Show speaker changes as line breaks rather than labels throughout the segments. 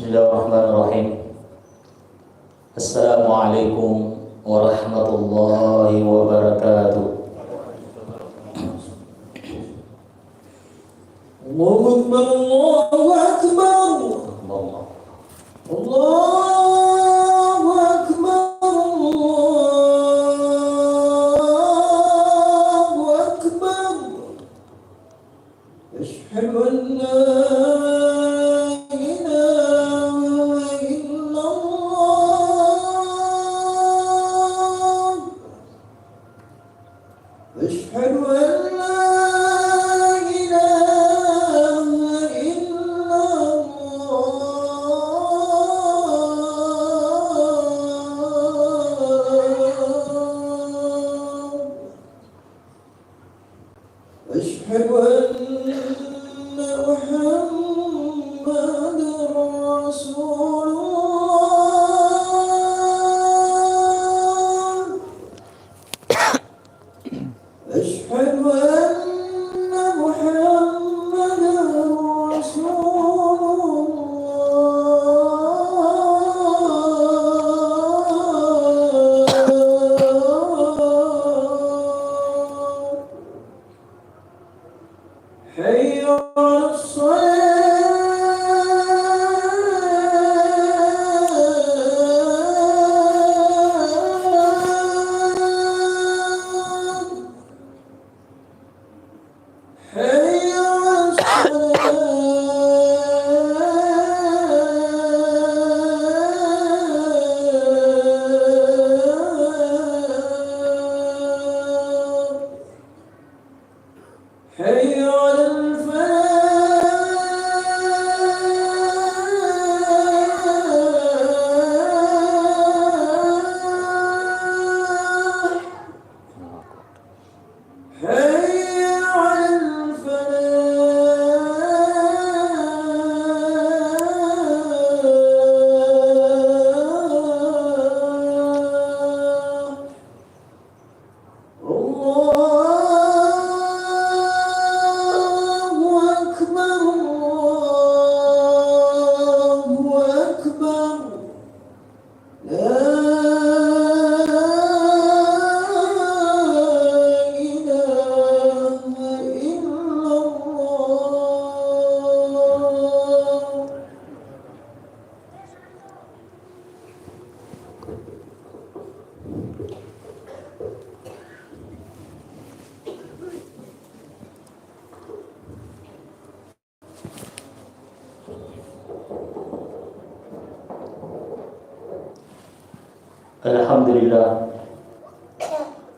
Bismillahirrahmanirrahim. Assalamualaikum warahmatullahi wabarakatuh. Allahu Akbar, Allahu Akbar, Allahu Akbar, Allahu Akbar. Asyhadu an la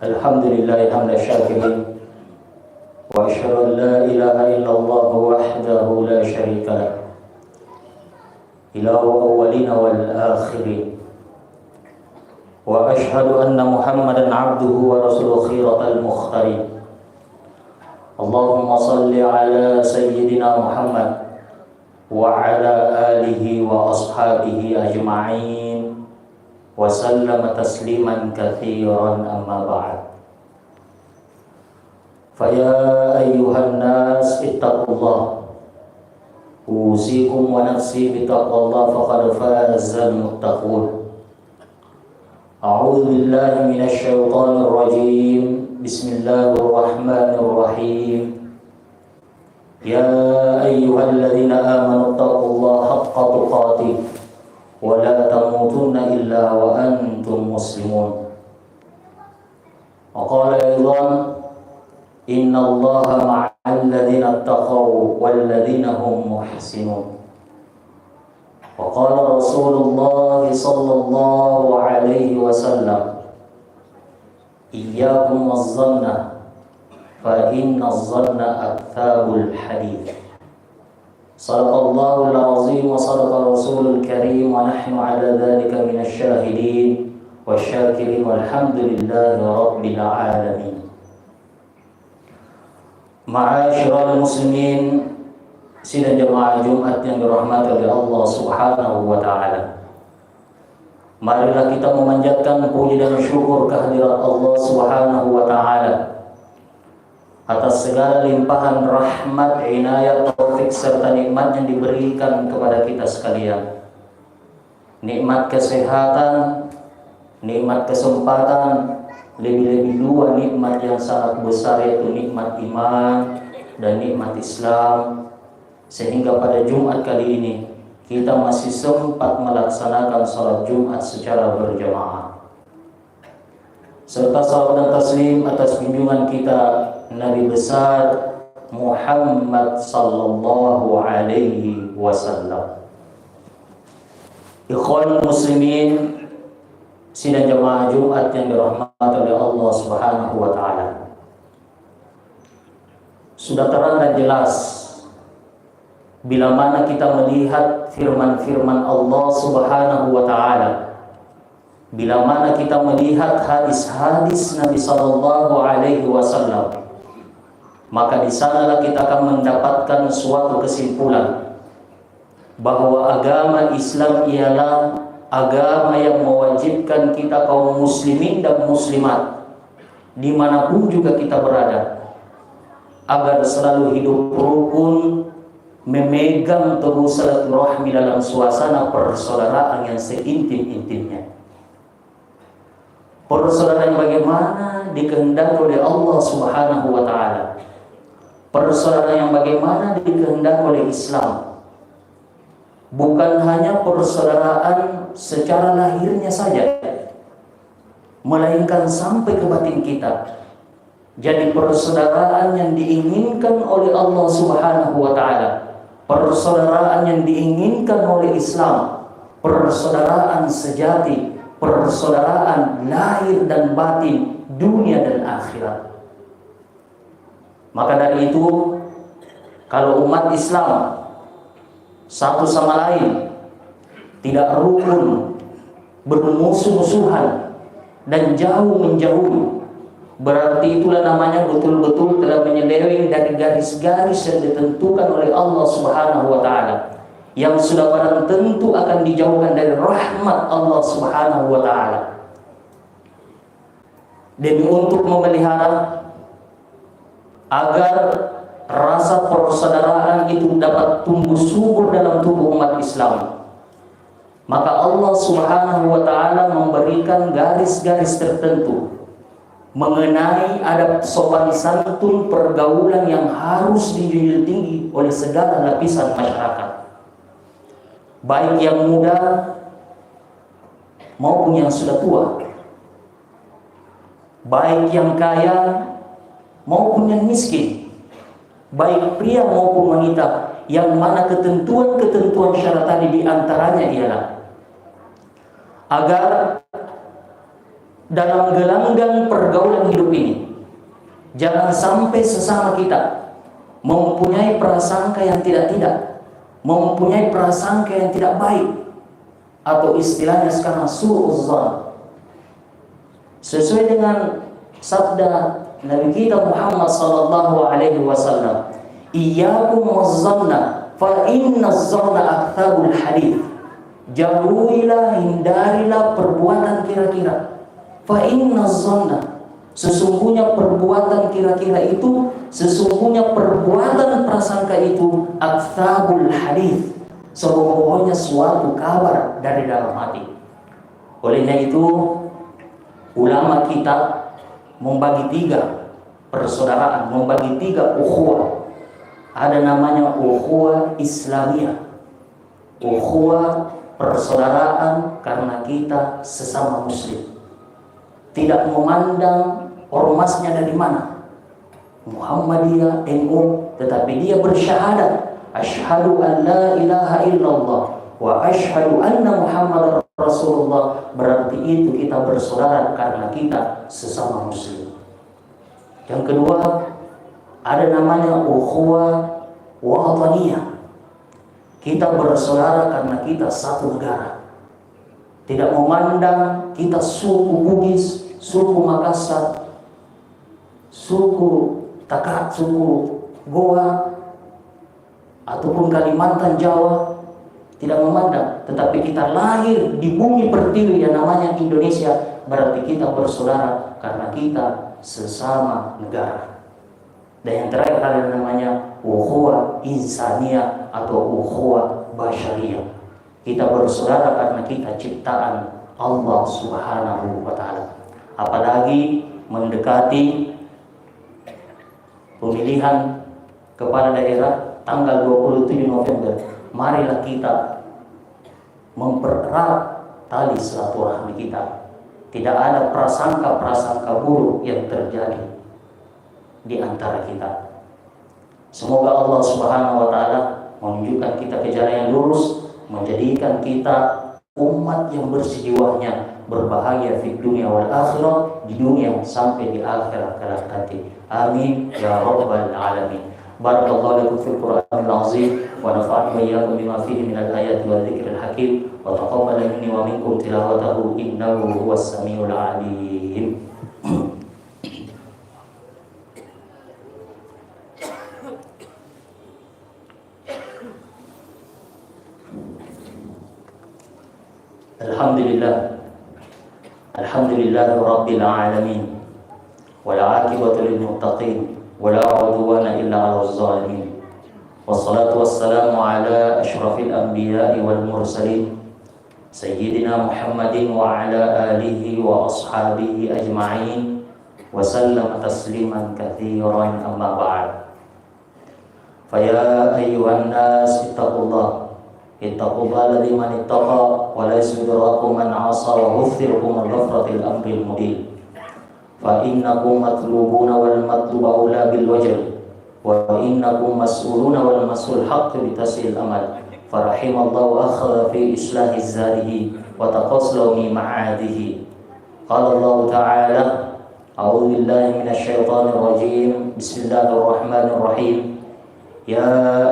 Alhamdulillah hamdan syakirin wa asyhadu an la ilaha illallah wahdahu la syarika lah ilahu awwalina wal akhirin wa asyhadu anna Muhammadan abduhu wa rasuluhu khiratal mukhtarin. Allahumma salli ala sayyidina Muhammad wa ala alihi wa ashabihi ajma'in wa sallama tasliman katsiran amma ba'd. Fa ya ayyuhan nas ittaqullah usikum wa nafsi bittaqwallah faqad fazal muttaqun. A'udzu billahi minasy syaithanir rajim. Bismillahirrahmanirrahim. Ya ayyuhalladzina amanu taqullaha haqqa tuqatih wa la tamutunna illa wa antum muslimun. Wa qala aidan innallaha ma'al ladzina taqaw wal ladzina hum muhsinun. Wa qala Rasulullah sallallahu alaihi wasallam iyyakum waz-zanna fa inna az-zanna aktsabul hadits. Sadaqallahul azim wa sadaqa rasulul karim wa nahnu ala dzalika minasy syahidin wasyakirin walhamdulillahi rabbil alamin. Ma'asyiral muslimin, sidang jemaah Jumat yang dirahmati oleh Allah Subhanahu wa taala. Marilah kita memanjatkan puji dan syukur kehadirat Allah Subhanahu wa taala atas segala limpahan rahmat, inayat, taufik serta nikmat yang diberikan kepada kita sekalian. nikmat kesehatan, nikmat kesempatan, lebih-lebih dua nikmat yang sangat besar, yaitu nikmat iman dan nikmat Islam. Sehingga pada Jumat kali ini kita masih sempat melaksanakan salat Jumat secara berjamaah. Serta salawat dan taslim atas junjungan kita Nabi besar Muhammad sallallahu alaihi wasallam. Ikhwan muslimin sidang jamaah Jumat yang dirahmati oleh Allah Subhanahu wa taala. Sudah terang dan jelas bila mana kita melihat firman-firman Allah Subhanahu wa taala, bila mana kita melihat hadis-hadis Nabi sallallahu alaihi wasallam, maka di sanalah kita akan mendapatkan suatu kesimpulan bahwa agama Islam ialah agama yang mewajibkan kita kaum muslimin dan muslimat dimanapun juga kita berada, agar selalu hidup rukun, memegang teguh silaturahmi dalam suasana persaudaraan yang seintim-intimnya. Persaudaraan bagaimana dikehendaki oleh Allah Subhanahu wa taala. Persaudaraan yang bagaimana dikehendaki oleh Islam. Bukan hanya persaudaraan secara lahirnya saja, melainkan sampai ke batin kita. Jadi persaudaraan yang diinginkan oleh Allah Subhanahu wa taala, persaudaraan yang diinginkan oleh Islam, persaudaraan sejati, persaudaraan lahir dan batin, dunia dan akhirat. Maka dari itu, kalau umat Islam satu sama lain tidak rukun, bermusuh-musuhan dan jauh menjauhi, berarti itulah namanya betul-betul telah menyeleweng dari garis-garis yang ditentukan oleh Allah Subhanahu wa taala, yang sudah barang tentu akan dijauhkan dari rahmat Allah Subhanahu wa taala. Demi untuk memelihara agar rasa persaudaraan itu dapat tumbuh subur dalam tubuh umat Islam, maka Allah Subhanahu wa taala memberikan garis-garis tertentu mengenai adab sopan santun pergaulan yang harus dijunjung tinggi oleh segala lapisan masyarakat, baik yang muda maupun yang sudah tua, baik yang kaya maupun yang miskin, baik pria maupun wanita, yang mana ketentuan-ketentuan syarat tadi diantaranya ialah agar dalam gelanggang pergaulan hidup ini jangan sampai sesama kita mempunyai prasangka yang tidak-tidak, mempunyai prasangka yang tidak baik, atau istilahnya sekarang su'uzzan. Sesuai dengan sabda Nabi kita Muhammad sallallahu alaihi wasallam, iyyakum wazzanna fa inna zanna aktsabul hadits. Jauhilah, hindarilah perbuatan kira-kira. Fa inna zanna, sesungguhnya perbuatan kira-kira itu, sesungguhnya perbuatan prasangka itu aktsabul hadits, sesungguhnya suatu kabar dari dalam hati. Olehnya itu ulama kita membagi tiga persaudaraan, membagi tiga ukhuwah. Ada namanya ukhuwah Islamiyah, ukhuwah persaudaraan karena kita sesama muslim, tidak memandang ormasnya dari mana, Muhammadiyah, NU, tetapi dia bersyahadat asyhadu an la ilaha illallah wa asyhadu anna Muhammadar Rasulullah, berarti itu kita bersaudara karena kita sesama muslim. Yang kedua, ada namanya ukhuwah wataniyah. Kita bersaudara karena kita satu negara. Tidak memandang kita suku Bugis, suku Makassar, suku Takat, suku Goa, ataupun Kalimantan, Jawa. Tidak memandang, tetapi kita lahir di bumi pertiwi yang namanya Indonesia, berarti kita bersaudara karena kita sesama negara. Dan yang terakhir ada namanya ukhuwah insaniyah atau ukhuwah basyariyah. Kita bersaudara karena kita ciptaan Allah Subhanahu wa taala. Apalagi mendekati pemilihan kepala daerah tanggal 27 November. Marilah kita mempererat tali silaturahmi kita. Tidak ada prasangka-prasangka buruk yang terjadi di antara kita. Semoga Allah Subhanahu wa taala menunjukkan kita ke jalan yang lurus, menjadikan kita umat yang bersih jiwanya, berbahagia di dunia wal akhirah, di dunia sampai di akhirat kelak nanti. Amin ya rabbal alamin. Barakallahu lakum fil Qur'anil azim wa nafa'ani wa iyyakum bima fihi minal ayati wa dzikril hakim wa taqabbal minni wa minkum tilawatahu innahu huwas samiul alim. Alhamdulillah rabbil alamin wal 'aqibatu lil muttaqin wala 'udwana illa 'alal zalimin wassalatu wassalamu ala asyrafil anbiya'i wal mursalin sayyidina Muhammadin wa ala alihi wa ashabihi ajma'in wa sallama tasliman katsiran amma ba'd. Fa ya ayyuhan nas ittaqullah ittaqullaha alladzi man ittaqa wa la yudrakum man 'asa wa huffirukum al-ghafratil amril mubin. Fa innakum matlubuna wal matlubu aula bil wajh wa innakum mas'uluna wal mas'ul haqq bi tasil amal. Farahimallahu akhadha fi islahi zadihi wa taqassalu min ma'adihi. Qala Allah ta'ala a'udzu billahi minasy syaithanir rajim. Bismillahir rahmanir rahim. Ya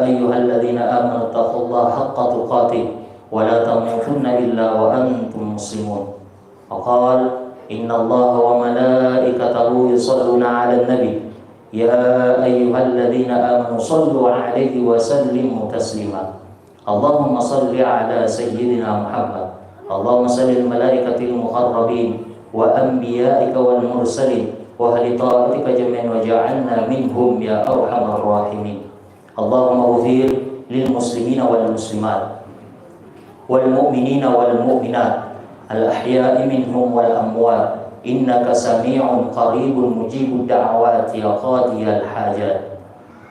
ayyuhalladzina amanu taqullaha haqqa tuqatih wa la tamutunna illa wa antum muslimun. Faqala innallaha wa malaikatahu yusholluna 'alan nabi ya ayyuhalladzina amanu shallu 'alaihi wa sallimu taslima. Allahumma shalli 'ala sayyidina Muhammad. Allahumma shalli al malaikatil muqarrabin wa anbiya'ika wal mursalin wa ahli ta'atika jami'an wa ja'alna minhum ya arhamar rahimin. Allahumma ighfir lil muslimina wal muslimat wal mu'minina wal mu'minat al ahya'i minhum wal amwat innaka sami'un qaribun mujibud da'awati ya qadiyal hajat.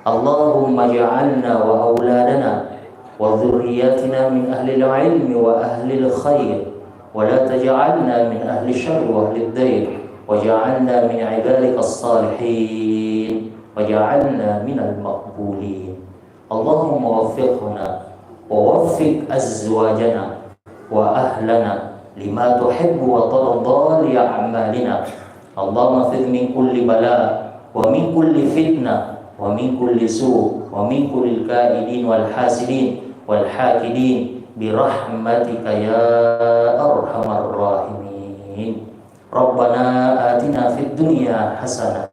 Allahumma ij'alna wa auladana wa dhurriyyatina min ahli al-'ilmi wa ahli al-khair wa la taj'alna min ahli syarri wa ahli ad-dair waj'alna min 'ibadika as-salihin waj'alna minal maqbulin. Allahumma waffiqna wa waffiq azwajana wa ahlana lima tuhibbu wa tarda li a'malina. Allahumma fid min kulli bala wa min kulli fitnah wa min kulli su' wa min kulli kaidin wal hasidin wal hakidin bi rahmatika ya arhamar rahimin. Rabbana atina fid dunya hasanah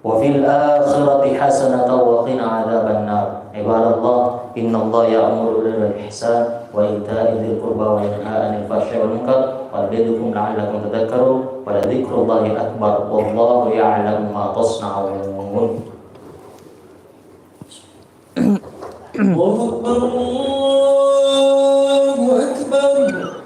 wa fil akhirati hasanatan wa qina adzaban nar. Ibadallah, innallaha ya'muru bil ihsan wa ita'i dzil qurba wa yanha 'anil fahsya'i wal munkar wa ya'idhukum la'allakum tadhakkarun wa la dzikrullahi akbar wallahu ya'lamu ma tasna'un. Allahu akbar.